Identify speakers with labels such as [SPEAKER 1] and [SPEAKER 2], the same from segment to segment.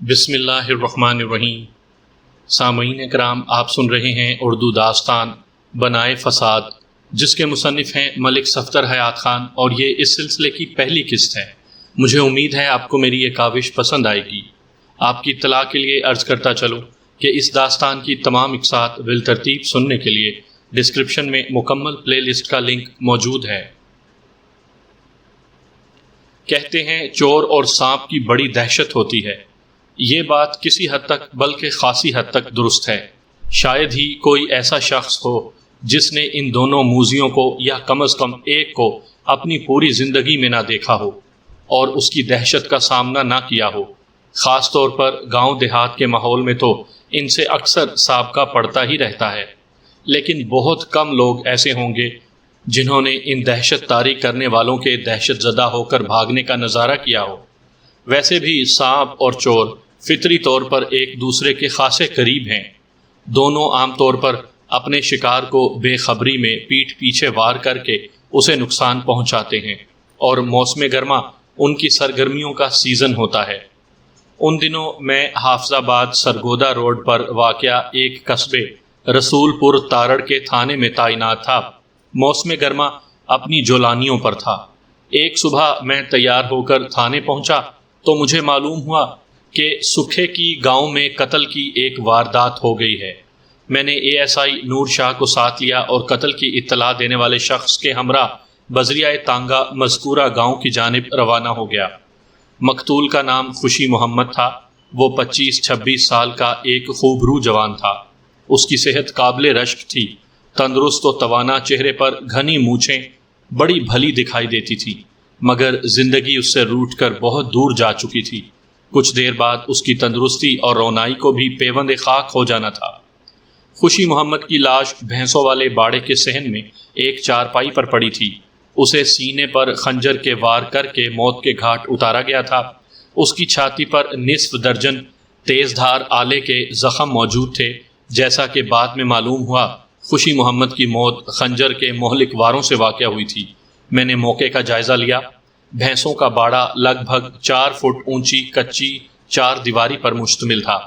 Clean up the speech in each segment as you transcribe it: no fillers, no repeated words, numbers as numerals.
[SPEAKER 1] بسم اللہ الرحمن الرحیم۔ سامعین کرام، آپ سن رہے ہیں اردو داستان بنائے فساد، جس کے مصنف ہیں ملک صفدر حیات خان، اور یہ اس سلسلے کی پہلی قسط ہے۔ مجھے امید ہے آپ کو میری یہ کاوش پسند آئے گی۔ آپ کی اطلاع کے لیے عرض کرتا چلوں کہ اس داستان کی تمام اقساط بالترتیب سننے کے لیے ڈسکرپشن میں مکمل پلے لسٹ کا لنک موجود ہے۔ کہتے ہیں چور اور سانپ کی بڑی دہشت ہوتی ہے۔ یہ بات کسی حد تک بلکہ خاصی حد تک درست ہے۔ شاید ہی کوئی ایسا شخص ہو جس نے ان دونوں موذیوں کو یا کم از کم ایک کو اپنی پوری زندگی میں نہ دیکھا ہو اور اس کی دہشت کا سامنا نہ کیا ہو۔ خاص طور پر گاؤں دیہات کے ماحول میں تو ان سے اکثر سابقہ پڑتا ہی رہتا ہے، لیکن بہت کم لوگ ایسے ہوں گے جنہوں نے ان دہشت طاری کرنے والوں کے دہشت زدہ ہو کر بھاگنے کا نظارہ کیا ہو۔ ویسے بھی سانپ اور چور فطری طور پر ایک دوسرے کے خاصے قریب ہیں۔ دونوں عام طور پر اپنے شکار کو بے خبری میں پیٹھ پیچھے وار کر کے اسے نقصان پہنچاتے ہیں، اور موسم گرما ان کی سرگرمیوں کا سیزن ہوتا ہے۔ ان دنوں میں حافظ آباد سرگودا روڈ پر واقع ایک قصبے رسول پور تارڑ کے تھانے میں تعینات تھا۔ موسم گرما اپنی جولانیوں پر تھا۔ ایک صبح میں تیار ہو کر تھانے پہنچا تو مجھے معلوم ہوا کہ سکھے کی گاؤں میں قتل کی ایک واردات ہو گئی ہے۔ میں نے ASI نور شاہ کو ساتھ لیا اور قتل کی اطلاع دینے والے شخص کے ہمراہ بذریعہ تانگا مذکورہ گاؤں کی جانب روانہ ہو گیا۔ مقتول کا نام خوشی محمد تھا۔ وہ 25-26 سال کا ایک خوبرو جوان تھا۔ اس کی صحت قابل رشک تھی۔ تندرست و توانا چہرے پر گھنی مونچھیں بڑی بھلی دکھائی دیتی تھی، مگر زندگی اس سے روٹھ کر بہت دور جا چکی تھی۔ کچھ دیر بعد اس کی تندرستی اور رونائی کو بھی پیوند خاک ہو جانا تھا۔ خوشی محمد کی لاش بھینسوں والے باڑے کے صحن میں ایک چارپائی پر پڑی تھی۔ اسے سینے پر خنجر کے وار کر کے موت کے گھاٹ اتارا گیا تھا۔ اس کی چھاتی پر نصف درجن تیز دھار آلے کے زخم موجود تھے۔ جیسا کہ بعد میں معلوم ہوا، خوشی محمد کی موت خنجر کے مہلک واروں سے واقع ہوئی تھی۔ میں نے موقع کا جائزہ لیا۔ بھینسوں کا باڑا لگ بھگ 4 فٹ اونچی کچی 4 دیواری پر مشتمل تھا۔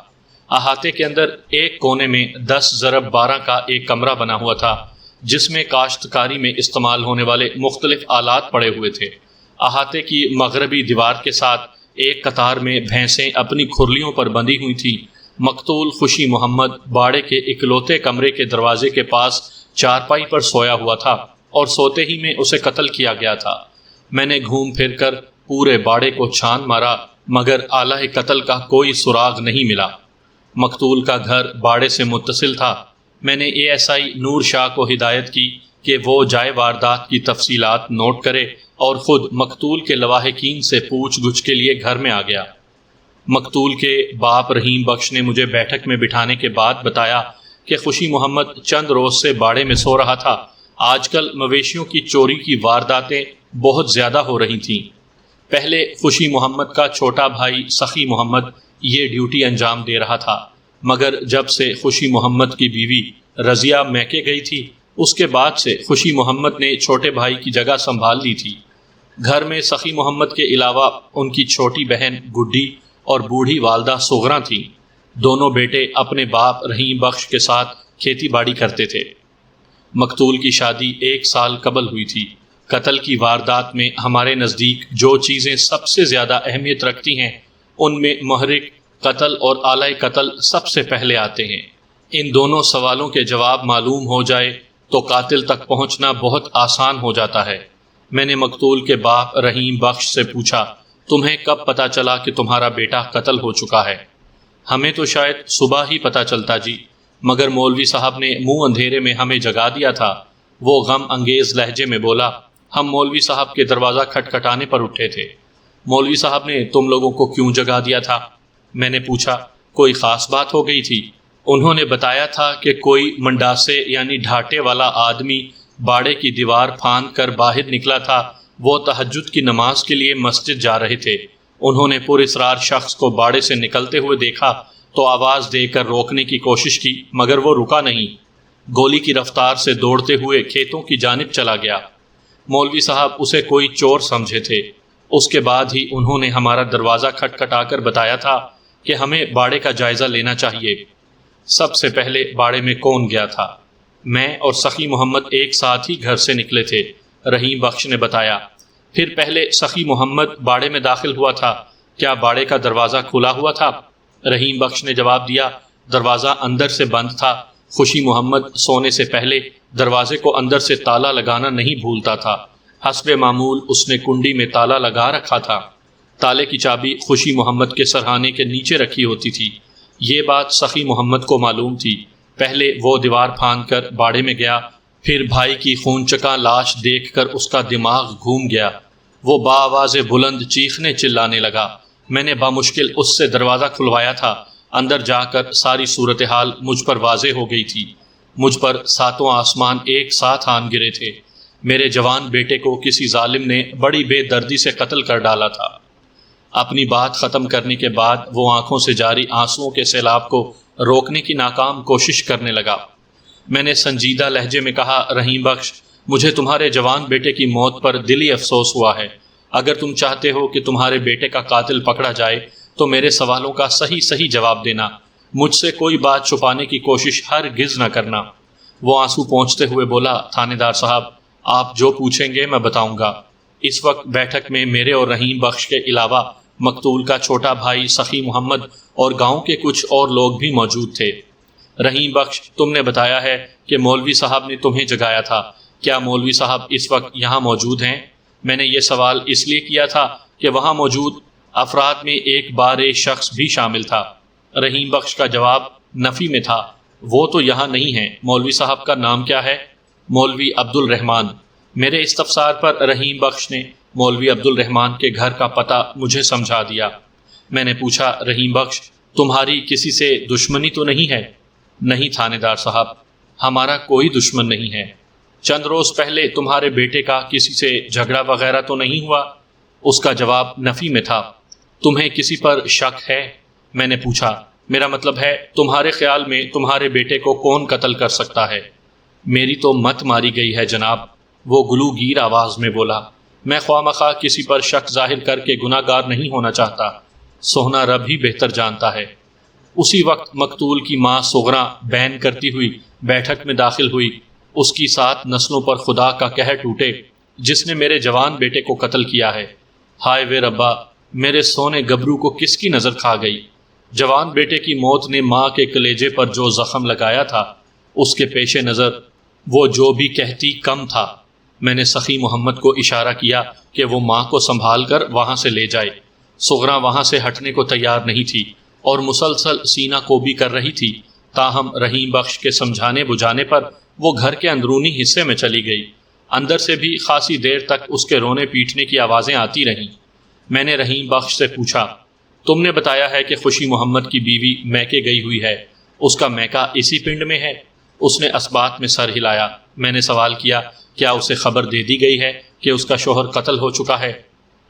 [SPEAKER 1] احاطے کے اندر ایک کونے میں 10x12 کا ایک کمرہ بنا ہوا تھا، جس میں کاشتکاری میں استعمال ہونے والے مختلف آلات پڑے ہوئے تھے۔ احاطے کی مغربی دیوار کے ساتھ ایک قطار میں بھینسیں اپنی کھرلیوں پر بندھی ہوئی تھیں۔ مقتول خوشی محمد باڑے کے اکلوتے کمرے کے دروازے کے پاس چارپائی پر سویا ہوا تھا، اور سوتے ہی میں اسے قتل کیا گیا تھا۔ میں نے گھوم پھر کر پورے باڑے کو چھان مارا، مگر آلہ قتل کا کوئی سراغ نہیں ملا۔ مقتول کا گھر باڑے سے متصل تھا۔ میں نے ASI نور شاہ کو ہدایت کی کہ وہ جائے واردات کی تفصیلات نوٹ کرے، اور خود مقتول کے لواحقین سے پوچھ گچھ کے لیے گھر میں آ گیا۔ مقتول کے باپ رحیم بخش نے مجھے بیٹھک میں بٹھانے کے بعد بتایا کہ خوشی محمد چند روز سے باڑے میں سو رہا تھا۔ آج کل مویشیوں کی چوری کی وارداتیں بہت زیادہ ہو رہی تھیں۔ پہلے خوشی محمد کا چھوٹا بھائی سخی محمد یہ ڈیوٹی انجام دے رہا تھا، مگر جب سے خوشی محمد کی بیوی رضیہ میکے گئی تھی، اس کے بعد سے خوشی محمد نے چھوٹے بھائی کی جگہ سنبھال لی تھی۔ گھر میں سخی محمد کے علاوہ ان کی چھوٹی بہن گڈی اور بوڑھی والدہ سغرا تھیں۔ دونوں بیٹے اپنے باپ رحیم بخش کے ساتھ کھیتی باڑی کرتے تھے۔ مقتول کی شادی 1 سال قبل ہوئی تھی۔ قتل کی واردات میں ہمارے نزدیک جو چیزیں سب سے زیادہ اہمیت رکھتی ہیں، ان میں محرک، قتل اور آلہ قتل سب سے پہلے آتے ہیں۔ ان دونوں سوالوں کے جواب معلوم ہو جائے تو قاتل تک پہنچنا بہت آسان ہو جاتا ہے۔ میں نے مقتول کے باپ رحیم بخش سے پوچھا، تمہیں کب پتہ چلا کہ تمہارا بیٹا قتل ہو چکا ہے؟ ہمیں تو شاید صبح ہی پتہ چلتا جی، مگر مولوی صاحب نے منہ اندھیرے میں ہمیں جگا دیا تھا۔ وہ غم انگیز لہجے میں بولا۔ ہم مولوی صاحب کے دروازہ کھٹکھٹانے پر اٹھے تھے۔ مولوی صاحب نے تم لوگوں کو کیوں جگا دیا تھا؟ میں نے پوچھا۔ کوئی خاص بات ہو گئی تھی؟ انہوں نے بتایا تھا کہ کوئی منڈاسے یعنی ڈھاٹے والا آدمی باڑے کی دیوار پھاند کر باہر نکلا تھا۔ وہ تہجد کی نماز کے لیے مسجد جا رہے تھے۔ انہوں نے پراسرار شخص کو باڑے سے نکلتے ہوئے دیکھا تو آواز دے کر روکنے کی کوشش کی، مگر وہ رکا نہیں۔ گولی کی رفتار سے دوڑتے ہوئے کھیتوں کی جانب چلا گیا۔ مولوی صاحب اسے کوئی چور سمجھے تھے۔ اس کے بعد ہی انہوں نے ہمارا دروازہ کھٹکھٹا کر بتایا تھا کہ ہمیں باڑے کا جائزہ لینا چاہیے۔ سب سے پہلے باڑے میں کون گیا تھا؟ میں اور سخی محمد ایک ساتھ ہی گھر سے نکلے تھے، رحیم بخش نے بتایا۔ پھر پہلے سخی محمد باڑے میں داخل ہوا تھا، کیا باڑے کا دروازہ کھلا ہوا تھا؟ رحیم بخش نے جواب دیا، دروازہ اندر سے بند تھا۔ خوشی محمد سونے سے پہلے دروازے کو اندر سے تالا لگانا نہیں بھولتا تھا۔ حسب معمول اس نے کنڈی میں تالا لگا رکھا تھا۔ تالے کی چابی خوشی محمد کے سرہانے کے نیچے رکھی ہوتی تھی۔ یہ بات سخی محمد کو معلوم تھی۔ پہلے وہ دیوار پھاند کر باڑے میں گیا، پھر بھائی کی خون چکا لاش دیکھ کر اس کا دماغ گھوم گیا۔ وہ بآواز بلند چیخنے چلانے لگا۔ میں نے بامشکل اس سے دروازہ کھلوایا تھا۔ اندر جا کر ساری صورتحال مجھ پر واضح ہو گئی تھی۔ مجھ پر ساتوں آسمان ایک ساتھ آن گرے تھے۔ میرے جوان بیٹے کو کسی ظالم نے بڑی بے دردی سے قتل کر ڈالا تھا۔ اپنی بات ختم کرنے کے بعد وہ آنکھوں سے جاری آنسوؤں کے سیلاب کو روکنے کی ناکام کوشش کرنے لگا۔ میں نے سنجیدہ لہجے میں کہا، رحیم بخش، مجھے تمہارے جوان بیٹے کی موت پر دلی افسوس ہوا ہے۔ اگر تم چاہتے ہو کہ تمہارے بیٹے کا قاتل پکڑا جائے تو میرے سوالوں کا صحیح جواب دینا، مجھ سے کوئی بات چھپانے کی کوشش ہرگز نہ کرنا۔ وہ آنسو پونچھتے ہوئے بولا، تھانے دار صاحب، آپ جو پوچھیں گے میں بتاؤں گا۔ اس وقت بیٹھک میں میرے اور رحیم بخش کے علاوہ مقتول کا چھوٹا بھائی سخی محمد اور گاؤں کے کچھ اور لوگ بھی موجود تھے۔ رحیم بخش، تم نے بتایا ہے کہ مولوی صاحب نے تمہیں جگایا تھا، کیا مولوی صاحب اس وقت یہاں موجود ہیں؟ میں نے یہ سوال اس لیے کیا تھا کہ وہاں موجود افراد میں ایک بار شخص بھی شامل تھا۔ رحیم بخش کا جواب نفی میں تھا، وہ تو یہاں نہیں ہیں۔ مولوی صاحب کا نام کیا ہے؟ مولوی عبد الرحمان۔ میرے استفسار پر رحیم بخش نے مولوی عبد الرحمان کے گھر کا پتہ مجھے سمجھا دیا۔ میں نے پوچھا، رحیم بخش، تمہاری کسی سے دشمنی تو نہیں ہے؟ نہیں تھانے دار صاحب، ہمارا کوئی دشمن نہیں ہے۔ چند روز پہلے تمہارے بیٹے کا کسی سے جھگڑا وغیرہ تو نہیں ہوا؟ اس کا جواب نفی میں تھا۔ تمہیں کسی پر شک ہے؟ میں نے پوچھا، میرا مطلب ہے تمہارے خیال میں تمہارے بیٹے کو کون قتل کر سکتا ہے؟ میری تو مت ماری گئی ہے جناب، وہ گلوگیر آواز میں بولا۔ میں خواہ مخواہ کسی پر شک ظاہر کر کے گناہ گار نہیں ہونا چاہتا، سوہنا رب ہی بہتر جانتا ہے۔ اسی وقت مقتول کی ماں صغرا بین کرتی ہوئی بیٹھک میں داخل ہوئی۔ اس کی 7 نسلوں پر خدا کا قہر ٹوٹے جس نے میرے جوان بیٹے کو قتل کیا ہے۔ ہائے وے ربا، میرے سونے گبرو کو کس کی نظر کھا گئی؟ جوان بیٹے کی موت نے ماں کے کلیجے پر جو زخم لگایا تھا، اس کے پیش نظر وہ جو بھی کہتی کم تھا۔ میں نے سخی محمد کو اشارہ کیا کہ وہ ماں کو سنبھال کر وہاں سے لے جائے۔ صغرا وہاں سے ہٹنے کو تیار نہیں تھی اور مسلسل سینہ کو بھی کر رہی تھی، تاہم رحیم بخش کے سمجھانے بجھانے پر وہ گھر کے اندرونی حصے میں چلی گئی۔ اندر سے بھی خاصی دیر تک اس کے رونے پیٹنے کی آوازیں آتی رہیں۔ میں نے رحیم بخش سے پوچھا، تم نے بتایا ہے کہ خوشی محمد کی بیوی میکے گئی ہوئی ہے، اس کا میکا اسی پنڈ میں ہے؟ اس نے اسبات میں سر ہلایا۔ میں نے سوال کیا، کیا اسے خبر دے دی گئی ہے کہ اس کا شوہر قتل ہو چکا ہے؟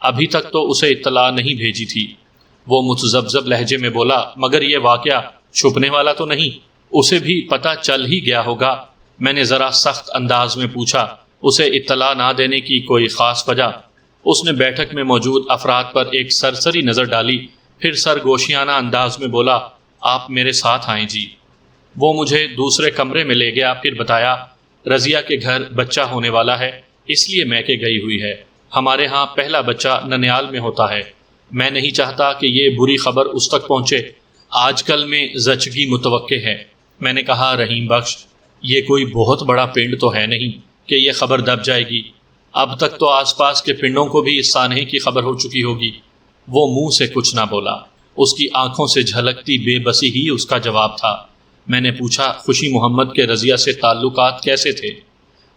[SPEAKER 1] ابھی تک تو اسے اطلاع نہیں بھیجی تھی۔ وہ متذبذب لہجے میں بولا، مگر یہ واقعہ چھپنے والا تو نہیں، اسے بھی پتہ چل ہی گیا ہوگا۔ میں نے ذرا سخت انداز میں پوچھا، اسے اطلاع نہ دینے کی کوئی خاص وجہ؟ اس نے بیٹھک میں موجود افراد پر ایک سرسری نظر ڈالی، پھر سرگوشیانہ انداز میں بولا، آپ میرے ساتھ آئیں جی۔ وہ مجھے دوسرے کمرے میں لے گیا، پھر بتایا، رضیہ کے گھر بچہ ہونے والا ہے، اس لیے میکے گئی ہوئی ہے۔ ہمارے ہاں پہلا بچہ ننیال میں ہوتا ہے۔ میں نہیں چاہتا کہ یہ بری خبر اس تک پہنچے، آج کل میں زچگی متوقع ہے۔ میں نے کہا، رحیم بخش، یہ کوئی بہت بڑا پنڈ تو ہے نہیں کہ یہ خبر دب جائے گی۔ اب تک تو آس پاس کے پنڈوں کو بھی اس سانحے کی خبر ہو چکی ہوگی۔ وہ منہ سے کچھ نہ بولا، اس کی آنکھوں سے جھلکتی بے بسی ہی اس کا جواب تھا۔ میں نے پوچھا، خوشی محمد کے رضیہ سے تعلقات کیسے تھے؟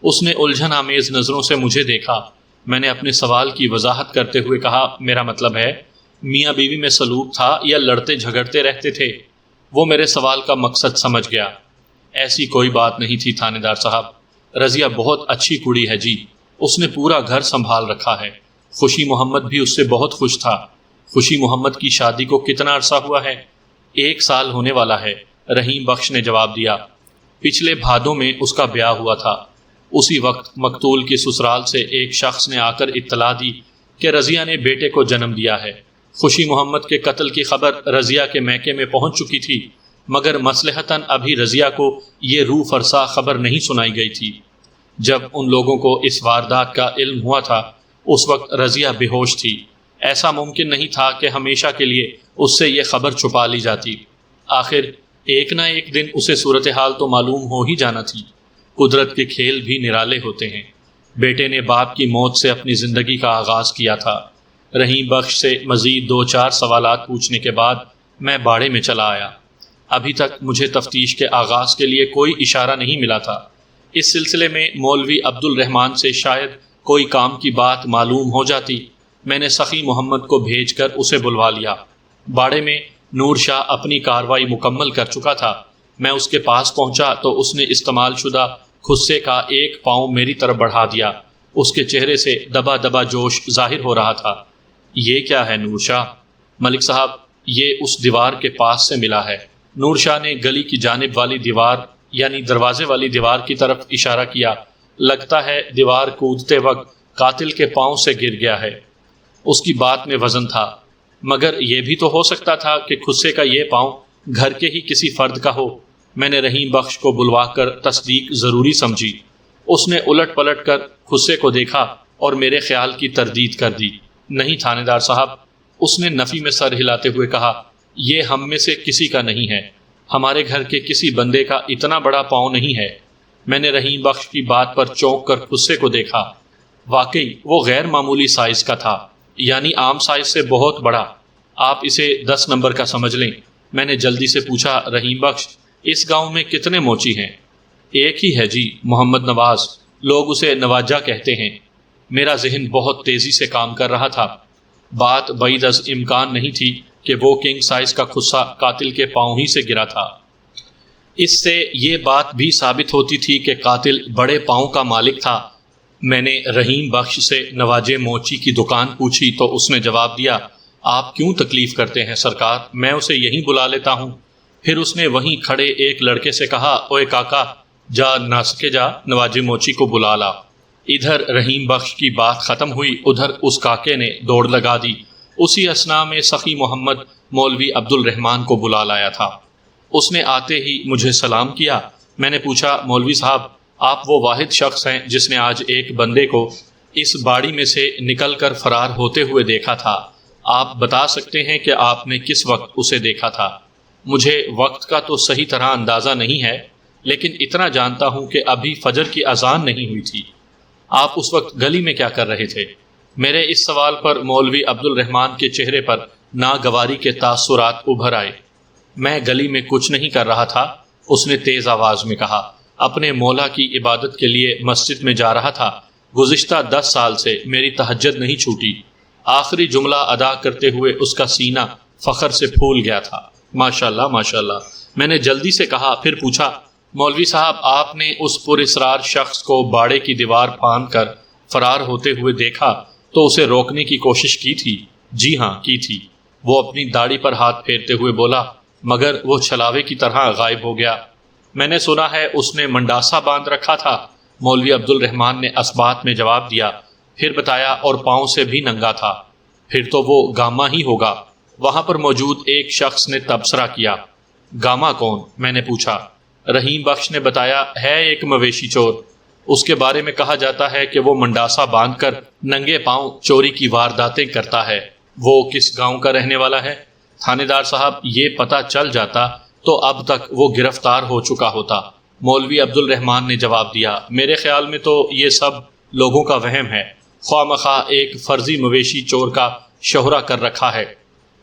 [SPEAKER 1] اس نے الجھن آمیز نظروں سے مجھے دیکھا۔ میں نے اپنے سوال کی وضاحت کرتے ہوئے کہا، میرا مطلب ہے میاں بیوی میں سلوک تھا یا لڑتے جھگڑتے رہتے تھے؟ وہ میرے سوال کا مقصد سمجھ گیا۔ ایسی کوئی بات نہیں تھی تھانے دار صاحب، رضیہ بہت اچھی کڑی ہے جی، اس نے پورا گھر سنبھال رکھا ہے۔ خوشی محمد بھی اس سے بہت خوش تھا۔ خوشی محمد کی شادی کو کتنا عرصہ ہوا ہے؟ 1 سال ہونے والا ہے، رحیم بخش نے جواب دیا۔ پچھلے بھادوں میں اس کا بیاہ ہوا تھا۔ اسی وقت مقتول کی سسرال سے ایک شخص نے آ کر اطلاع دی کہ رضیہ نے بیٹے کو جنم دیا ہے۔ خوشی محمد کے قتل کی خبر رضیہ کے میکے میں پہنچ چکی تھی، مگر مصلحتاً ابھی رضیہ کو یہ روح فرسا خبر نہیں سنائی گئی تھی۔ جب ان لوگوں کو اس واردات کا علم ہوا تھا اس وقت رضیہ بے ہوش تھی۔ ایسا ممکن نہیں تھا کہ ہمیشہ کے لیے اس سے یہ خبر چھپا لی جاتی۔ آخر ایک نہ ایک دن اسے صورتحال تو معلوم ہو ہی جانا تھی۔ قدرت کے کھیل بھی نرالے ہوتے ہیں۔ بیٹے نے باپ کی موت سے اپنی زندگی کا آغاز کیا تھا۔ رحیم بخش سے مزید 2-4 سوالات پوچھنے کے بعد میں باڑے میں چلا آیا۔ ابھی تک مجھے تفتیش کے آغاز کے لیے کوئی اشارہ نہیں ملا تھا۔ اس سلسلے میں مولوی عبد الرحمن سے شاید کوئی کام کی بات معلوم ہو جاتی۔ میں نے سخی محمد کو بھیج کر اسے بلوا لیا۔ باڑے میں نور شاہ اپنی کارروائی مکمل کر چکا تھا۔ میں اس کے پاس پہنچا تو اس نے استعمال شدہ خصے کا ایک پاؤں میری طرف بڑھا دیا۔ اس کے چہرے سے دبا دبا جوش ظاہر ہو رہا تھا۔ یہ کیا ہے نور شاہ؟ ملک صاحب، یہ اس دیوار کے پاس سے ملا ہے۔ نور شاہ نے گلی کی جانب والی دیوار یعنی دروازے والی دیوار کی طرف اشارہ کیا۔ لگتا ہے دیوار کودتے وقت قاتل کے پاؤں سے گر گیا ہے۔ اس کی بات میں وزن تھا، مگر یہ بھی تو ہو سکتا تھا کہ خصے کا یہ پاؤں گھر کے ہی کسی فرد کا ہو۔ میں نے رحیم بخش کو بلوا کر تصدیق ضروری سمجھی۔ اس نے الٹ پلٹ کر خصے کو دیکھا اور میرے خیال کی تردید کر دی۔ نہیں تھانے دار صاحب، اس نے نفی میں سر ہلاتے ہوئے کہا، یہ ہم میں سے کسی کا نہیں ہے۔ ہمارے گھر کے کسی بندے کا اتنا بڑا پاؤں نہیں ہے۔ میں نے رحیم بخش کی بات پر چونک کر خصے کو دیکھا۔ واقعی وہ غیر معمولی سائز کا تھا، یعنی عام سائز سے بہت بڑا۔ آپ اسے 10 نمبر کا سمجھ لیں۔ میں نے جلدی سے پوچھا، رحیم بخش، اس گاؤں میں کتنے موچی ہیں؟ ایک ہی ہے جی، محمد نواز، لوگ اسے نواجہ کہتے ہیں۔ میرا ذہن بہت تیزی سے کام کر رہا تھا۔ بات بعید از امکان نہیں تھی کہ وہ کنگ سائز کا خصہ قاتل کے پاؤں ہی سے گرا تھا۔ اس سے یہ بات بھی ثابت ہوتی تھی کہ قاتل بڑے پاؤں کا مالک تھا۔ میں نے رحیم بخش سے نواجے موچی کی دکان پوچھی تو اس نے جواب دیا، آپ کیوں تکلیف کرتے ہیں سرکار، میں اسے یہیں بلا لیتا ہوں۔ پھر اس نے وہیں کھڑے ایک لڑکے سے کہا، اوے کاکا، جا نہ سکے جا نواجے موچی کو بلا لا۔ ادھر رحیم بخش کی بات ختم ہوئی، ادھر اس کاکے نے دوڑ لگا دی۔ اسی اثناء میں سخی محمد مولوی عبد الرحمن کو بلا لایا تھا۔ اس نے آتے ہی مجھے سلام کیا۔ میں نے پوچھا، مولوی صاحب، آپ وہ واحد شخص ہیں جس نے آج ایک بندے کو اس باڑی میں سے نکل کر فرار ہوتے ہوئے دیکھا تھا۔ آپ بتا سکتے ہیں کہ آپ نے کس وقت اسے دیکھا تھا؟ مجھے وقت کا تو صحیح طرح اندازہ نہیں ہے، لیکن اتنا جانتا ہوں کہ ابھی فجر کی اذان نہیں ہوئی تھی۔ آپ اس وقت گلی میں کیا کر رہے تھے؟ میرے اس سوال پر مولوی عبد الرحمن کے چہرے پر ناگواری کے تاثرات ابھر آئے۔ میں گلی میں کچھ نہیں کر رہا تھا، اس نے تیز آواز میں کہا۔ اپنے مولا کی عبادت کے لیے مسجد میں جا رہا تھا۔ گزشتہ 10 سال سے میری تہجد نہیں چھوٹی۔ آخری جملہ ادا کرتے ہوئے اس کا سینہ فخر سے پھول گیا تھا۔ ماشاءاللہ ماشاءاللہ، میں نے جلدی سے کہا۔ پھر پوچھا، مولوی صاحب، آپ نے اس پر اسرار شخص کو باڑے کی دیوار پھاند کر فرار ہوتے ہوئے دیکھا تو اسے روکنے کی کوشش کی تھی؟ جی ہاں، کی تھی۔ وہ اپنی داڑھی پر ہاتھ پھیرتے ہوئے بولا، مگر وہ چھلاوے کی طرح غائب ہو گیا۔ میں نے سنا ہے اس نے منڈاسا باندھ رکھا تھا۔ مولوی عبد الرحمن نے اثبات میں جواب دیا۔ پھر بتایا، اور پاؤں سے بھی ننگا تھا۔ پھر تو وہ گاما ہی ہوگا۔ وہاں پر موجود ایک شخص نے تبصرہ کیا۔ گاما کون؟ میں نے پوچھا۔ رحیم بخش نے بتایا، ہے ایک مویشی چور۔ اس کے بارے میں کہا جاتا ہے کہ وہ منڈاسا باندھ کر ننگے پاؤں چوری کی وارداتیں کرتا ہے۔ وہ کس گاؤں کا رہنے والا ہے؟ تھانے دار صاحب، یہ پتہ چل جاتا تو اب تک وہ گرفتار ہو چکا ہوتا۔ مولوی عبد الرحمن نے جواب دیا، میرے خیال میں تو یہ سب لوگوں کا وہم ہے۔ خواہ مخواہ ایک فرضی مویشی چور کا شہرہ کر رکھا ہے۔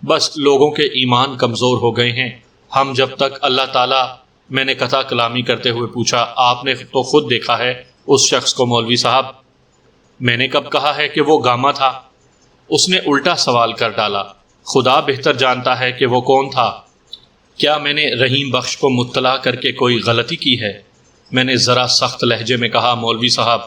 [SPEAKER 1] بس لوگوں کے ایمان کمزور ہو گئے ہیں۔ ہم جب تک اللہ تعالیٰ… میں نے قطع کلامی کرتے ہوئے پوچھا، آپ نے تو خود دیکھا ہے اس شخص کو مولوی صاحب۔ میں نے کب کہا ہے کہ وہ گاما تھا؟ اس نے الٹا سوال کر ڈالا۔ خدا بہتر جانتا ہے کہ وہ کون تھا۔ کیا میں نے رحیم بخش کو مطلع کر کے کوئی غلطی کی ہے؟ میں نے ذرا سخت لہجے میں کہا، مولوی صاحب،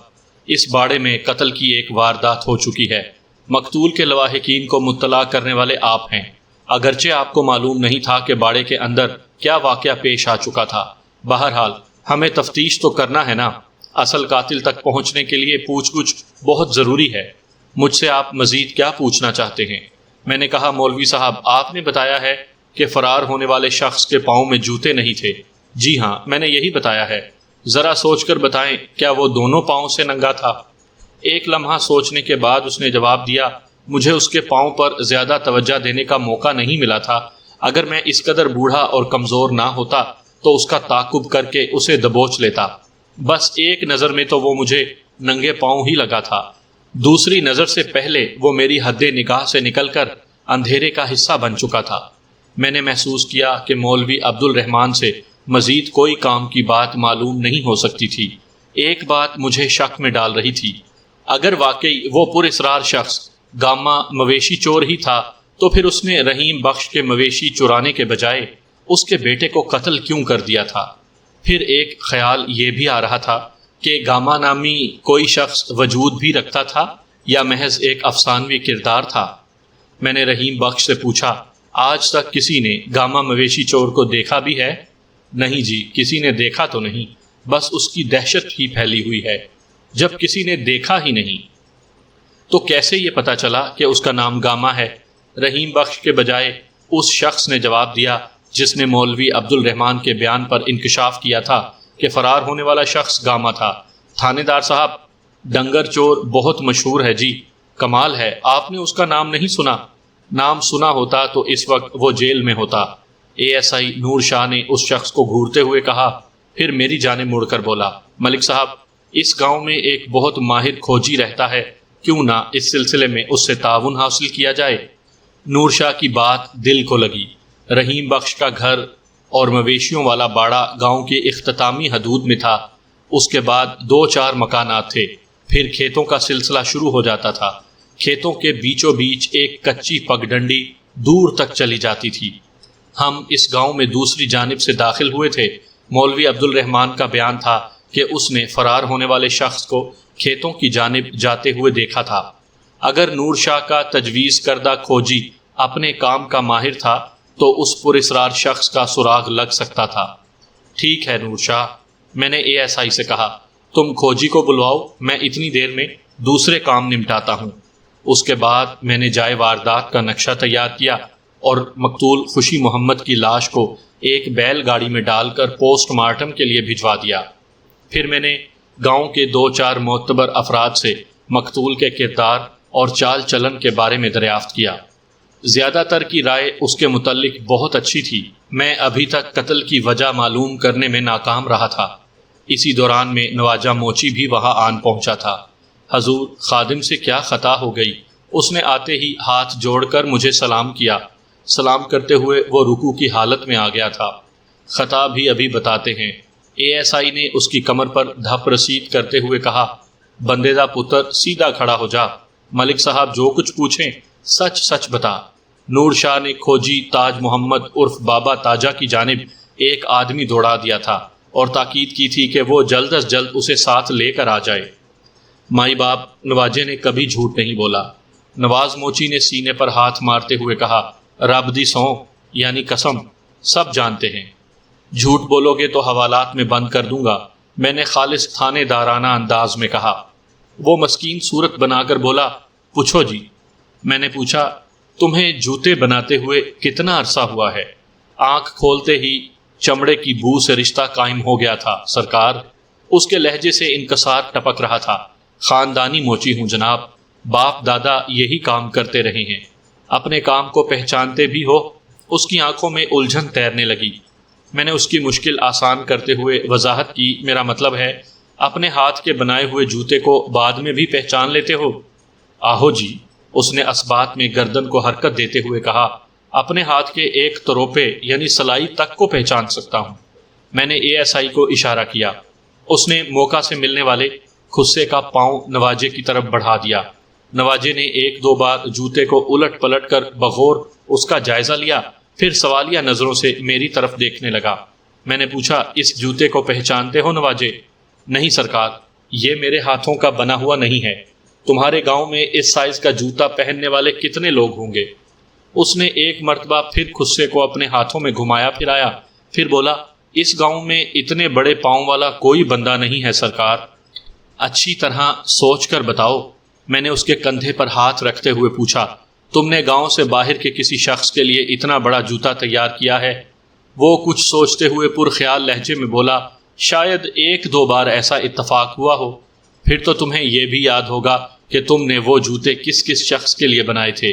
[SPEAKER 1] اس باڑے میں قتل کی ایک واردات ہو چکی ہے۔ مقتول کے لواحقین کو مطلع کرنے والے آپ ہیں۔ اگرچہ آپ کو معلوم نہیں تھا کہ باڑے کے اندر کیا واقعہ پیش آ چکا تھا۔ بہرحال ہمیں تفتیش تو کرنا ہے نا۔ اصل قاتل تک پہنچنے کے لیے پوچھ گچھ بہت ضروری ہے۔ مجھ سے آپ مزید کیا پوچھنا چاہتے ہیں؟ میں نے کہا مولوی صاحب آپ نے بتایا ہے کہ فرار ہونے والے شخص کے پاؤں میں جوتے نہیں تھے۔ جی ہاں میں نے یہی بتایا ہے، ذرا سوچ کر بتائیں کیا وہ دونوں پاؤں سے ننگا تھا؟ ایک لمحہ سوچنے کے بعد اس نے جواب دیا، مجھے اس کے پاؤں پر زیادہ توجہ دینے کا موقع نہیں ملا تھا، اگر میں اس قدر بوڑھا اور کمزور نہ ہوتا تو اس کا تعاقب کر کے اسے دبوچ لیتا، بس ایک نظر میں تو وہ مجھے ننگے پاؤں ہی لگا تھا، دوسری نظر سے پہلے وہ میری حد نگاہ سے نکل کر اندھیرے کا حصہ بن چکا تھا۔ میں نے محسوس کیا کہ مولوی عبد الرحمن سے مزید کوئی کام کی بات معلوم نہیں ہو سکتی تھی۔ ایک بات مجھے شک میں ڈال رہی تھی، اگر واقعی وہ پر اسرار شخص گاما مویشی چور ہی تھا تو پھر اس نے رحیم بخش کے مویشی چرانے کے بجائے اس کے بیٹے کو قتل کیوں کر دیا تھا؟ پھر ایک خیال یہ بھی آ رہا تھا کہ گاما نامی کوئی شخص وجود بھی رکھتا تھا یا محض ایک افسانوی کردار تھا۔ میں نے رحیم بخش سے پوچھا، آج تک کسی نے گاما مویشی چور کو دیکھا بھی ہے؟ نہیں جی، کسی نے دیکھا تو نہیں، بس اس کی دہشت ہی پھیلی ہوئی ہے۔ جب کسی نے دیکھا ہی نہیں تو کیسے یہ پتا چلا کہ اس کا نام گاما ہے؟ رحیم بخش کے بجائے اس شخص نے جواب دیا جس نے مولوی عبد الرحمن کے بیان پر انکشاف کیا تھا کہ فرار ہونے والا شخص گاما تھا۔ تھانے دار صاحب، ڈنگر چور بہت مشہور ہے جی، کمال ہے آپ نے اس کا نام نہیں سنا؟ نام سنا ہوتا تو اس وقت وہ جیل میں ہوتا۔ ASI نور شاہ نے اس شخص کو گھورتے ہوئے کہا، پھر میری جانب مڑ کر بولا، ملک صاحب اس گاؤں میں ایک بہت ماہر کھوجی رہتا ہے، کیوں نہ اس سلسلے میں اس سے تعاون حاصل کیا جائے؟ نور شاہ کی بات دل کو لگی۔ رحیم بخش کا گھر اور مویشیوں والا باڑہ گاؤں کے اختتامی حدود میں تھا، اس کے بعد 2-4 مکانات تھے، پھر کھیتوں کا سلسلہ شروع ہو جاتا تھا۔ کھیتوں کے بیچوں بیچ ایک کچی پگڈنڈی دور تک چلی جاتی تھی۔ ہم اس گاؤں میں دوسری جانب سے داخل ہوئے تھے۔ مولوی عبد الرحمن کا بیان تھا کہ اس نے فرار ہونے والے شخص کو کھیتوں کی جانب جاتے ہوئے دیکھا تھا۔ اگر نور شاہ کا تجویز کردہ کھوجی اپنے کام کا ماہر تھا تو اس پر اسرار شخص کا سراغ لگ سکتا تھا۔ ٹھیک ہے نور شاہ، میں نے ASI سے کہا، تم کھوجی کو بلواؤ، میں اتنی دیر میں دوسرے کام نمٹاتا ہوں۔ اس کے بعد میں نے جائے واردات کا نقشہ تیار کیا اور مقتول خوشی محمد کی لاش کو ایک بیل گاڑی میں ڈال کر پوسٹ مارٹم کے لیے بھجوا دیا۔ پھر میں نے گاؤں کے 2-4 معتبر افراد سے مقتول کے کردار اور چال چلن کے بارے میں دریافت کیا۔ زیادہ تر کی رائے اس کے متعلق بہت اچھی تھی۔ میں ابھی تک قتل کی وجہ معلوم کرنے میں ناکام رہا تھا۔ اسی دوران میں نواجہ موچی بھی وہاں آن پہنچا تھا۔ حضور، خادم سے کیا خطا ہو گئی؟ اس نے آتے ہی ہاتھ جوڑ کر مجھے سلام کیا۔ سلام کرتے ہوئے وہ رکوع کی حالت میں آ گیا تھا۔ خطا بھی ابھی بتاتے ہیں۔ ASI نے اس کی کمر پر دھپ رسید کرتے ہوئے کہا، بندے دا پتر سیدھا کھڑا ہو جا، ملک صاحب جو کچھ پوچھیں سچ سچ بتا۔ نور شاہ نے کھوجی تاج محمد عرف بابا تاجہ کی جانب ایک آدمی دوڑا دیا تھا اور تاکید کی تھی کہ وہ جلد از جلد اسے ساتھ لے کر آ جائے۔ مائی باپ نواجے نے کبھی جھوٹ نہیں بولا۔ نواز موچی نے سینے پر ہاتھ مارتے ہوئے کہا، رب دی سوں یعنی قسم، سب جانتے ہیں، جھوٹ بولو گے تو حوالات میں بند کر دوں گا، میں نے خالص تھانے دارانہ انداز میں کہا۔ وہ مسکین صورت بنا کر بولا، پوچھو جی۔ میں نے پوچھا، تمہیں جوتے بناتے ہوئے کتنا عرصہ ہوا ہے؟ آنکھ کھولتے ہی چمڑے کی بو سے رشتہ قائم ہو گیا تھا سرکار۔ اس کے لہجے سے انکسار ٹپک رہا تھا۔ خاندانی موچی ہوں جناب، باپ دادا یہی کام کرتے رہے ہیں۔ اپنے کام کو پہچانتے بھی ہو؟ اس کی آنکھوں میں الجھن تیرنے لگی۔ میں نے اس کی مشکل آسان کرتے ہوئے وضاحت کی، میرا مطلب ہے اپنے ہاتھ کے بنائے ہوئے جوتے کو بعد میں بھی پہچان لیتے ہو؟ آہو جی، اس نے اسبات میں گردن کو حرکت دیتے ہوئے کہا، اپنے ہاتھ کے ایک تروپے یعنی سلائی تک کو پہچان سکتا ہوں۔ میں نے ASI کو اشارہ کیا۔ اس نے موقع سے ملنے والے خصے کا پاؤں نواجے کی طرف بڑھا دیا۔ نواجے نے 1-2 بار جوتے کو الٹ پلٹ کر بغور اس کا جائزہ لیا، پھر سوالیہ نظروں سے میری طرف دیکھنے لگا۔ میں نے پوچھا، اس جوتے کو پہچانتے ہو نواجے؟ نہیں سرکار، یہ میرے ہاتھوں کا بنا ہوا نہیں ہے۔ تمہارے گاؤں میں اس سائز کا جوتا پہننے والے کتنے لوگ ہوں گے؟ اس نے ایک مرتبہ پھر خصے کو اپنے ہاتھوں میں گھمایا پھرایا، پھر بولا، اس گاؤں میں اتنے بڑے پاؤں والا کوئی بندہ نہیں ہے سرکار۔ اچھی طرح سوچ کر بتاؤ، میں نے اس کے کندھے پر ہاتھ رکھتے ہوئے پوچھا۔ تم نے گاؤں سے باہر کے کسی شخص کے لیے اتنا بڑا جوتا تیار کیا ہے؟ وہ کچھ سوچتے ہوئے پرخیال لہجے میں بولا، شاید 1-2 بار ایسا اتفاق ہوا ہو۔ پھر تو تمہیں یہ بھی یاد ہوگا کہ تم نے وہ جوتے کس کس شخص کے لیے بنائے تھے؟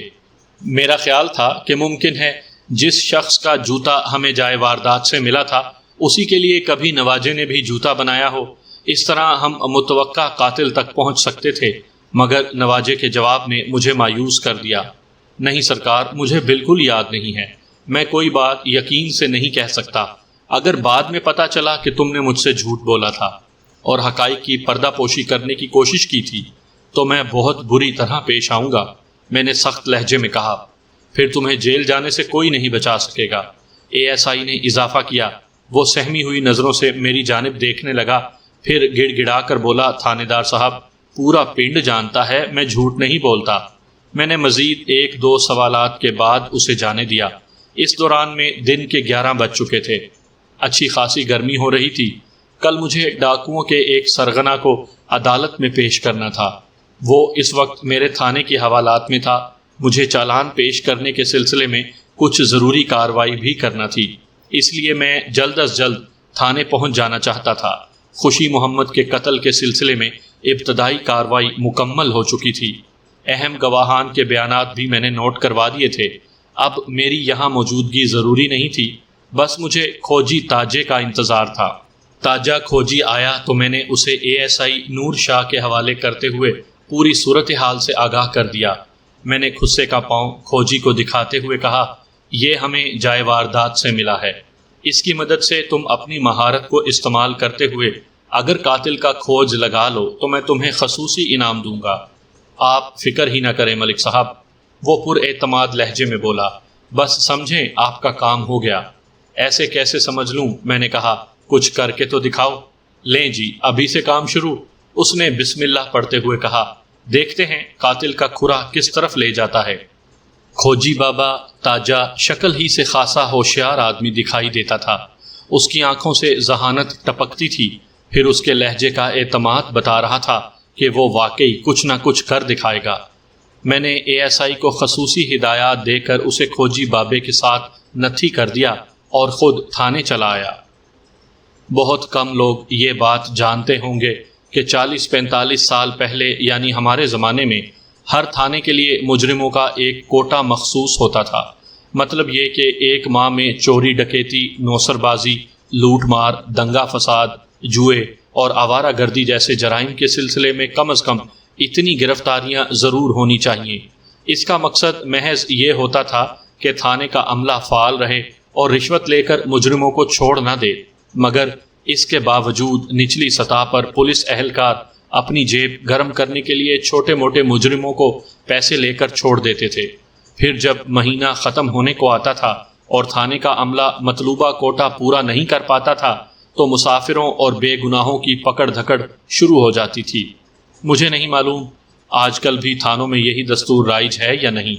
[SPEAKER 1] میرا خیال تھا کہ ممکن ہے جس شخص کا جوتا ہمیں جائے واردات سے ملا تھا اسی کے لیے کبھی نواجے نے بھی جوتا بنایا ہو۔ اس طرح ہم متوقع قاتل تک پہنچ سکتے تھے، مگر نواجے کے جواب نے مجھے مایوس کر دیا۔ نہیں سرکار، مجھے بالکل یاد نہیں ہے۔ میں کوئی بات یقین سے نہیں کہہ سکتا۔ اگر بعد میں پتہ چلا کہ تم نے مجھ سے جھوٹ بولا تھا اور حقائق کی پردہ پوشی کرنے کی کوشش کی تھی تو میں بہت بری طرح پیش آؤں گا، میں نے سخت لہجے میں کہا۔ پھر تمہیں جیل جانے سے کوئی نہیں بچا سکے گا، ASI نے اضافہ کیا۔ وہ سہمی ہوئی نظروں سے میری جانب دیکھنے لگا، پھر گڑ گڑا کر بولا، تھانے دار صاحب، پورا پنڈ جانتا ہے میں جھوٹ نہیں بولتا۔ میں نے مزید 1-2 سوالات کے بعد اسے جانے دیا۔ اس دوران میں دن کے 11 بج چکے تھے۔ اچھی خاصی گرمی ہو رہی تھی۔ کل مجھے ڈاکوؤں کے ایک سرغنہ کو عدالت میں پیش کرنا تھا۔ وہ اس وقت میرے تھانے کی حوالات میں تھا۔ مجھے چالان پیش کرنے کے سلسلے میں کچھ ضروری کارروائی بھی کرنا تھی، اس لیے میں جلد از جلد تھانے پہنچ جانا چاہتا تھا۔ خوشی محمد کے قتل کے سلسلے میں ابتدائی کارروائی مکمل ہو چکی تھی۔ اہم گواہان کے بیانات بھی میں نے نوٹ کروا دیے تھے۔ اب میری یہاں موجودگی ضروری نہیں تھی، بس مجھے کھوجی تاجے کا انتظار تھا۔ تاجہ کھوجی آیا تو میں نے اسے ASI نور شاہ کے حوالے کرتے ہوئے پوری صورتحال سے آگاہ کر دیا۔ میں نے خصے کا پاؤں کھوجی کو دکھاتے ہوئے کہا، یہ ہمیں جائے واردات سے ملا ہے۔ اس کی مدد سے تم اپنی مہارت کو استعمال کرتے ہوئے اگر قاتل کا کھوج لگا لو تو میں تمہیں خصوصی انعام دوں گا۔ آپ فکر ہی نہ کریں ملک صاحب، وہ پر اعتماد لہجے میں بولا، بس سمجھیں آپ کا کام ہو گیا۔ ایسے کیسے سمجھ لوں؟ میں نے کہا، کچھ کر کے تو دکھاؤ۔ لیں جی، ابھی سے کام شروع، اس نے بسم اللہ پڑھتے ہوئے کہا۔ دیکھتے ہیں قاتل کا کھرا کس طرف لے جاتا ہے۔ کھوجی بابا تاجہ شکل ہی سے خاصا ہوشیار آدمی دکھائی دیتا تھا۔ اس کی آنکھوں سے ذہانت ٹپکتی تھی، پھر اس کے لہجے کا اعتماد بتا رہا تھا کہ وہ واقعی کچھ نہ کچھ کر دکھائے گا۔ میں نے ASI کو خصوصی ہدایات دے کر اسے کھوجی بابے کے ساتھ نتھی کر دیا اور خود تھانے چلا آیا۔ بہت کم لوگ یہ بات جانتے ہوں گے کہ 40-45 سال پہلے یعنی ہمارے زمانے میں ہر تھانے کے لیے مجرموں کا ایک کوٹا مخصوص ہوتا تھا۔ مطلب یہ کہ ایک ماہ میں چوری ڈکیتی، نوسر بازی، لوٹ مار، دنگا فساد، جوئے اور آوارہ گردی جیسے جرائم کے سلسلے میں کم از کم اتنی گرفتاریاں ضرور ہونی چاہیے۔ اس کا مقصد محض یہ ہوتا تھا کہ تھانے کا عملہ فعال رہے اور رشوت لے کر مجرموں کو چھوڑ نہ دے، مگر اس کے باوجود نچلی سطح پر پولیس اہلکار اپنی جیب گرم کرنے کے لیے چھوٹے موٹے مجرموں کو پیسے لے کر چھوڑ دیتے تھے۔ پھر جب مہینہ ختم ہونے کو آتا تھا اور تھانے کا عملہ مطلوبہ کوٹا پورا نہیں کر پاتا تھا تو مسافروں اور بے گناہوں کی پکڑ دھکڑ شروع ہو جاتی تھی۔ مجھے نہیں معلوم آج کل بھی تھانوں میں یہی دستور رائج ہے یا نہیں۔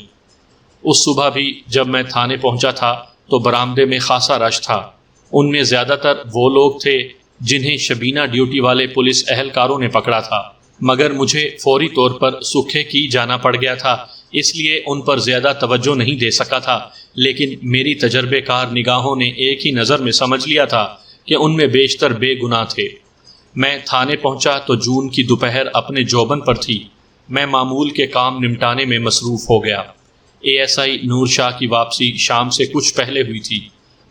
[SPEAKER 1] اس صبح بھی جب میں تھانے پہنچا تھا تو برآمدے میں خاصا رش تھا۔ ان میں زیادہ تر وہ لوگ تھے جنہیں شبینہ ڈیوٹی والے پولیس اہلکاروں نے پکڑا تھا، مگر مجھے فوری طور پر سکھے کی جانا پڑ گیا تھا، اس لیے ان پر زیادہ توجہ نہیں دے سکا تھا۔ لیکن میری تجربے کار نگاہوں نے ایک ہی نظر میں سمجھ لیا تھا کہ ان میں بیشتر بے گناہ تھے۔ میں تھانے پہنچا تو جون کی دوپہر اپنے جوبن پر تھی۔ میں معمول کے کام نمٹانے میں مصروف ہو گیا۔ ASI نور شاہ کی واپسی شام سے کچھ پہلے ہوئی تھی۔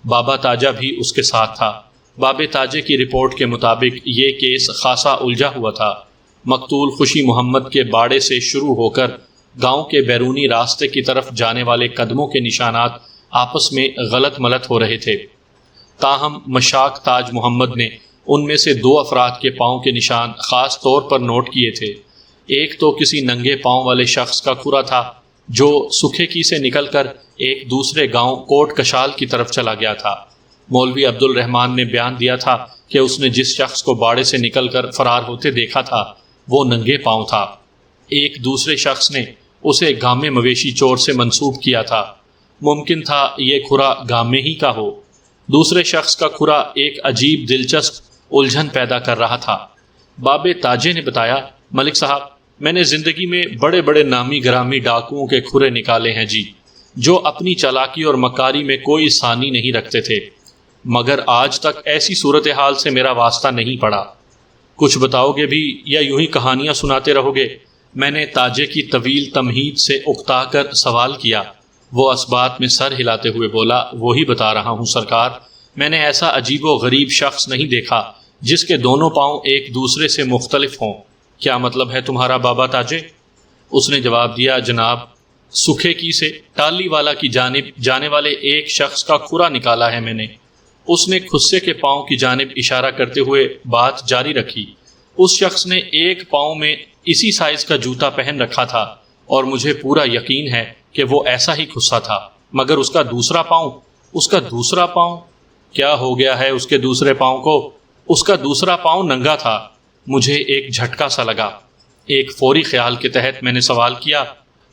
[SPEAKER 1] بابا تاجہ بھی اس کے ساتھ تھا۔ بابے تاجے کی رپورٹ کے مطابق یہ کیس خاصا الجھا ہوا تھا۔ مقتول خوشی محمد کے باڑے سے شروع ہو کر گاؤں کے بیرونی راستے کی طرف جانے والے قدموں کے نشانات آپس میں غلط ملط ہو رہے تھے۔ تاہم مشاق تاج محمد نے ان میں سے 2 افراد کے پاؤں کے نشان خاص طور پر نوٹ کیے تھے۔ ایک تو کسی ننگے پاؤں والے شخص کا کھرا تھا جو سکھے کی سے نکل کر ایک دوسرے گاؤں کوٹ کشال کی طرف چلا گیا تھا۔ مولوی عبد الرحمان نے بیان دیا تھا کہ اس نے جس شخص کو باڑے سے نکل کر فرار ہوتے دیکھا تھا وہ ننگے پاؤں تھا۔ ایک دوسرے شخص نے اسے گامے مویشی چور سے منسوب کیا تھا۔ ممکن تھا یہ کھرا گامے ہی کا ہو۔ دوسرے شخص کا کھرا ایک عجیب دلچسپ الجھن پیدا کر رہا تھا۔ بابے تاجے نے بتایا، ملک صاحب میں نے زندگی میں بڑے بڑے نامی گرامی ڈاکوؤں کے کھرے نکالے ہیں جی، جو اپنی چالاکی اور مکاری میں کوئی ثانی نہیں رکھتے تھے، مگر آج تک ایسی صورتحال سے میرا واسطہ نہیں پڑا۔ کچھ بتاؤ گے بھی یا یوں ہی کہانیاں سناتے رہو گے؟ میں نے تاجے کی طویل تمہید سے اکتا کر سوال کیا۔ وہ اسبات میں سر ہلاتے ہوئے بولا، وہی بتا رہا ہوں سرکار، میں نے ایسا عجیب و غریب شخص نہیں دیکھا جس کے دونوں پاؤں ایک دوسرے سے مختلف ہوں۔ کیا مطلب ہے تمہارا بابا تاجے؟ اس نے جواب دیا، جناب، سکھے کی سے ٹالی والا کی جانب جانے والے ایک شخص کا کھرا نکالا ہے میں نے۔ اس نے خصے کے پاؤں کی جانب اشارہ کرتے ہوئے بات جاری رکھی۔ اس شخص نے ایک پاؤں میں اسی سائز کا جوتا پہن رکھا تھا اور مجھے پورا یقین ہے کہ وہ ایسا ہی خصہ تھا، مگر اس کا دوسرا پاؤں کیا ہو گیا ہے اس کے دوسرے پاؤں کو؟ اس کا دوسرا پاؤں ننگا تھا۔ مجھے ایک جھٹکا سا لگا۔ ایک فوری خیال کے تحت میں نے سوال کیا،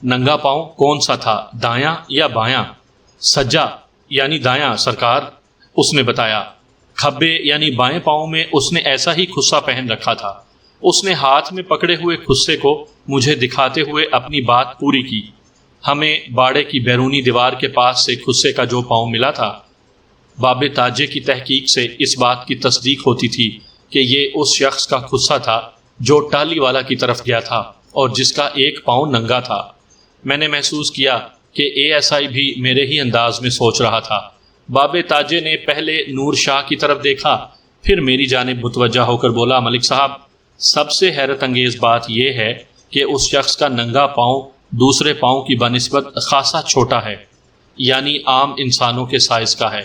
[SPEAKER 1] ننگا پاؤں کون سا تھا، دایاں یا بایاں؟ سجا یعنی دایاں سرکار، اس نے بتایا۔ کھبے یعنی بائیں پاؤں میں اس نے ایسا ہی خصہ پہن رکھا تھا۔ اس نے ہاتھ میں پکڑے ہوئے خصے کو مجھے دکھاتے ہوئے اپنی بات پوری کی۔ ہمیں باڑے کی بیرونی دیوار کے پاس سے خصے کا جو پاؤں ملا تھا، باب تاجے کی تحقیق سے اس بات کی تصدیق ہوتی تھی کہ یہ اس شخص کا خصہ تھا جو ٹالی والا کی طرف گیا تھا اور جس کا ایک پاؤں ننگا تھا۔ میں نے محسوس کیا کہ ASI بھی میرے ہی انداز میں سوچ رہا تھا۔ باب تاجے نے پہلے نور شاہ کی طرف دیکھا، پھر میری جانب متوجہ ہو کر بولا، ملک صاحب، سب سے حیرت انگیز بات یہ ہے کہ اس شخص کا ننگا پاؤں دوسرے پاؤں کی بنسبت خاصا چھوٹا ہے، یعنی عام انسانوں کے سائز کا ہے۔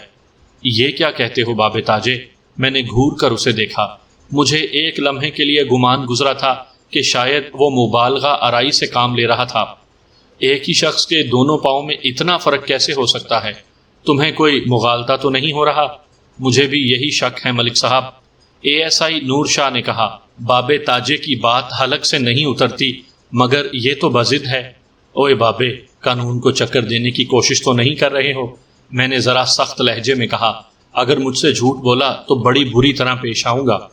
[SPEAKER 1] یہ کیا کہتے ہو باب تاجے؟ میں نے گھور کر اسے دیکھا۔ مجھے ایک لمحے کے لیے گمان گزرا تھا کہ شاید وہ مبالغہ آرائی سے کام لے رہا تھا۔ ایک ہی شخص کے دونوں پاؤں میں اتنا فرق کیسے ہو سکتا ہے؟ تمہیں کوئی مغالطہ تو نہیں ہو رہا؟ مجھے بھی یہی شک ہے ملک صاحب، ASI نور شاہ نے کہا۔ باب تاجے کی بات حلق سے نہیں اترتی، مگر یہ تو بضد ہے۔ اوئے بابے، قانون کو چکر دینے کی کوشش تو نہیں کر رہے ہو؟ میں نے ذرا سخت لہجے میں کہا۔ اگر مجھ سے جھوٹ بولا تو بڑی بری طرح پیش آؤں گا۔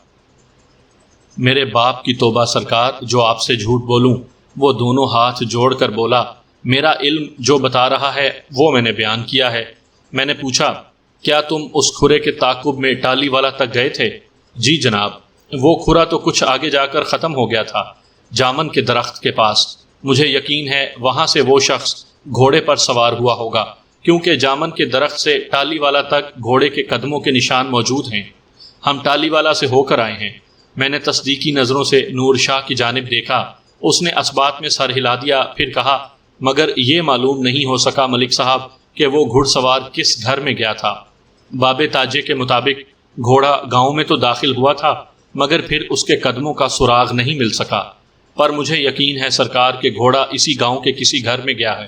[SPEAKER 1] میرے باپ کی توبہ سرکار، جو آپ سے جھوٹ بولوں؟ وہ دونوں ہاتھ جوڑ کر بولا، میرا علم جو بتا رہا ہے وہ میں نے بیان کیا ہے۔ میں نے پوچھا، کیا تم اس کھرے کے تعاقب میں ٹالی والا تک گئے تھے؟ جی جناب، وہ کھرا تو کچھ آگے جا کر ختم ہو گیا تھا، جامن کے درخت کے پاس۔ مجھے یقین ہے وہاں سے وہ شخص گھوڑے پر سوار ہوا ہوگا، کیونکہ جامن کے درخت سے ٹالی والا تک گھوڑے کے قدموں کے نشان موجود ہیں۔ ہم ٹالی والا سے ہو کر آئے ہیں۔ میں نے تصدیقی نظروں سے نور شاہ کی جانب دیکھا۔ اس نے اسبات میں سر ہلا دیا، پھر کہا، مگر یہ معلوم نہیں ہو سکا ملک صاحب کہ وہ گھڑ سوار کس گھر میں گیا تھا۔ باب تاجے کے مطابق گھوڑا گاؤں میں تو داخل ہوا تھا، مگر پھر اس کے قدموں کا سراغ نہیں مل سکا۔ پر مجھے یقین ہے سرکار کہ گھوڑا اسی گاؤں کے کسی گھر میں گیا ہے۔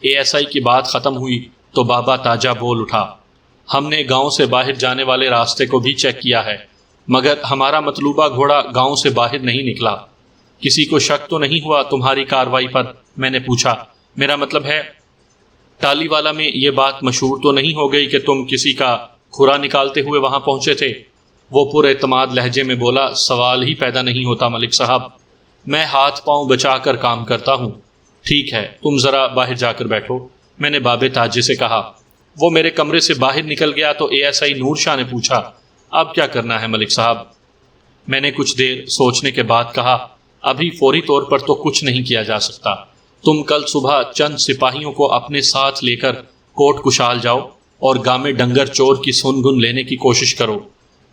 [SPEAKER 1] ASI کی بات ختم ہوئی تو بابا تاجہ بول اٹھا، ہم نے گاؤں سے باہر جانے والے راستے کو بھی چیک کیا ہے، مگر ہمارا مطلوبہ گھوڑا گاؤں سے باہر نہیں نکلا۔ کسی کو شک تو نہیں ہوا تمہاری کارروائی پر؟ میں نے پوچھا۔ میرا مطلب ہے، ٹالی والا میں یہ بات مشہور تو نہیں ہو گئی کہ تم کسی کا کھرا نکالتے ہوئے وہاں پہنچے تھے؟ وہ پر اعتماد لہجے میں بولا، سوال ہی پیدا نہیں ہوتا ملک صاحب، میں ہاتھ پاؤں بچا کر کام کرتا ہوں۔ ٹھیک ہے، تم ذرا باہر جا کر بیٹھو، میں نے باب تاجے سے کہا۔ وہ میرے کمرے سے باہر نکل گیا تو ASI نور شاہ نے پوچھا، اب کیا کرنا ہے ملک صاحب؟ میں نے کچھ دیر سوچنے کے بعد کہا، ابھی فوری طور پر تو کچھ نہیں کیا جا سکتا۔ تم کل صبح چند سپاہیوں کو اپنے ساتھ لے کر کوٹ کشال جاؤ اور گامے ڈنگر چور کی سن گن لینے کی کوشش کرو۔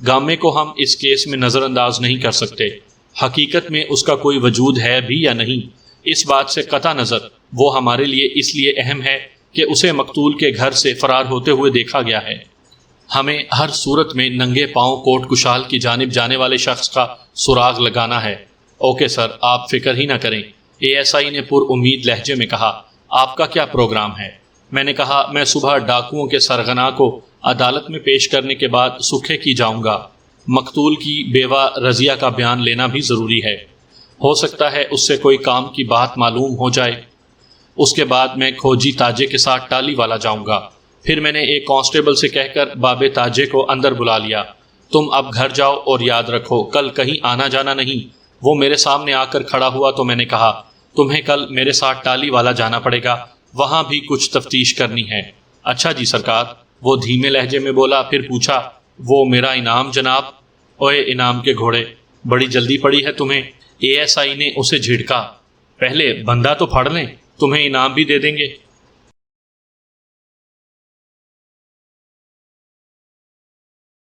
[SPEAKER 1] گامے کو ہم اس کیس میں نظر انداز نہیں کر سکتے۔ حقیقت میں اس کا کوئی وجود ہے بھی یا نہیں، اس بات سے قطع نظر وہ ہمارے لیے اس لیے اہم ہے کہ اسے مقتول کے گھر سے فرار ہوتے ہوئے دیکھا گیا ہے۔ ہمیں ہر صورت میں ننگے پاؤں کوٹ کشال کی جانب جانے والے شخص کا سراغ لگانا ہے۔ اوکے سر، آپ فکر ہی نہ کریں، ASI نے پر امید لہجے میں کہا۔ آپ کا کیا پروگرام ہے؟ میں نے کہا، میں صبح ڈاکوؤں کے سرغنہ کو عدالت میں پیش کرنے کے بعد سکھے کی جاؤں گا۔ مقتول کی بیوہ رضیہ کا بیان لینا بھی ضروری ہے، ہو سکتا ہے اس سے کوئی کام کی بات معلوم ہو جائے۔ اس کے بعد میں کھوجی تاجے کے ساتھ ٹالی والا جاؤں گا۔ پھر میں نے ایک کانسٹیبل سے کہہ کر باب تاجے کو اندر بلا لیا، تم اب گھر جاؤ اور یاد رکھو کل کہیں آنا جانا نہیں، وہ میرے سامنے آ کر کھڑا ہوا تو میں نے کہا تمہیں کل میرے ساتھ ٹالی والا جانا پڑے گا، وہاں بھی کچھ تفتیش کرنی ہے۔ اچھا جی سرکار، وہ دھیمے لہجے میں بولا، پھر پوچھا وہ میرا انعام جناب؟ اوئے انعام کے گھوڑے، بڑی جلدی پڑی ہے تمہیں؟ اے ایس آئی نے اسے جھڑکا۔ پہلے بندہ تو پھاڑ لیں، تمہیں انعام بھی دے دیں گے۔